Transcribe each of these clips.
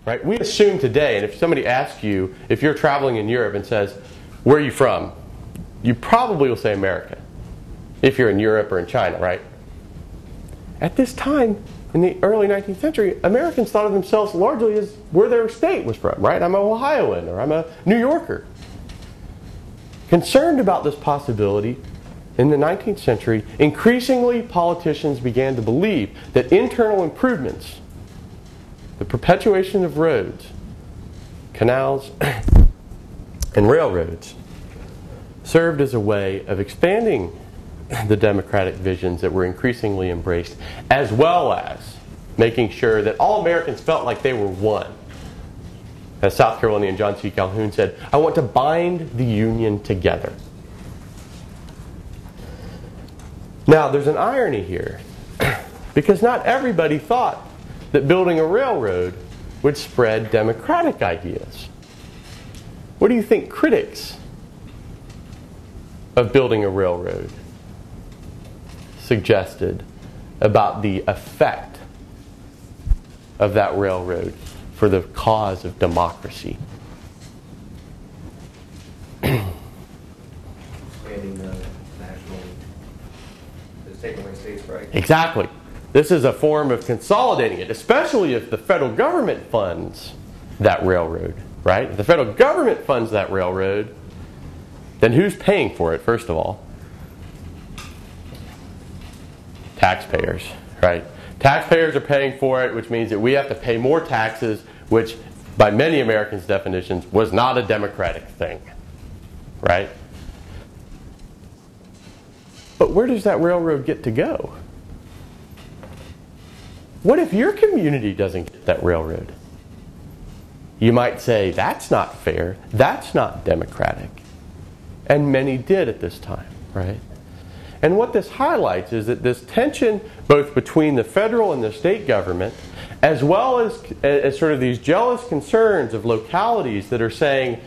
right? We assume today, and if somebody asks you, if you're traveling in Europe and says, where are you from? You probably will say America, if you're in Europe or in China, right? At this time, in the early 19th century, Americans thought of themselves largely as where their state was from, right? I'm an Ohioan, or I'm a New Yorker. Concerned about this possibility, in the 19th century, increasingly politicians began to believe that internal improvements, the perpetuation of roads, canals, and railroads, served as a way of expanding the democratic visions that were increasingly embraced, as well as making sure that all Americans felt like they were one. As South Carolinian John C. Calhoun said, I want to bind the Union together. Now, there's an irony here, because not everybody thought that building a railroad would spread democratic ideas. What do you think critics of building a railroad suggested about the effect of that railroad for the cause of democracy? Expanding the national, taking away states' rights. Exactly. This is a form of consolidating it, especially if the federal government funds that railroad, right? If the federal government funds that railroad, then who's paying for it, first of all? Taxpayers, right? Taxpayers are paying for it, which means that we have to pay more taxes, which by many Americans' definitions was not a democratic thing, right? But where does that railroad get to go? What if your community doesn't get that railroad? You might say, that's not fair, that's not democratic. And many did at this time, right? And what this highlights is that this tension both between the federal and the state government, as well as sort of these jealous concerns of localities that are saying,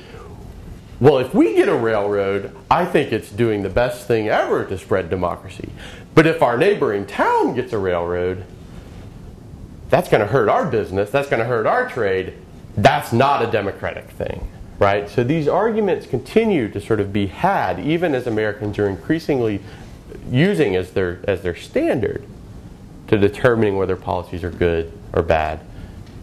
well, if we get a railroad, I think it's doing the best thing ever to spread democracy. But if our neighboring town gets a railroad, that's going to hurt our business, that's going to hurt our trade, that's not a democratic thing, right? So these arguments continue to sort of be had, even as Americans are increasingly using as their standard to determining whether policies are good or bad,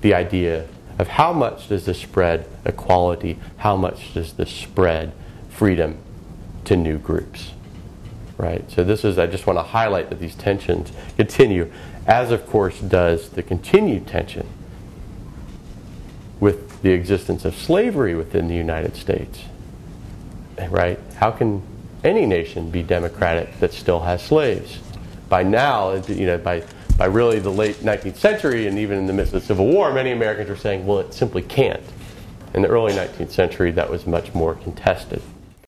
the idea of how much does this spread equality, how much does this spread freedom to new groups, right? So this is, I just want to highlight that these tensions continue, as of course does the continued tension with the existence of slavery within the United States, right? How can any nation be democratic that still has slaves? By now, by really the late 19th century, and even in the midst of the Civil War, many Americans are saying, well, it simply can't. In the early 19th century, that was much more contested.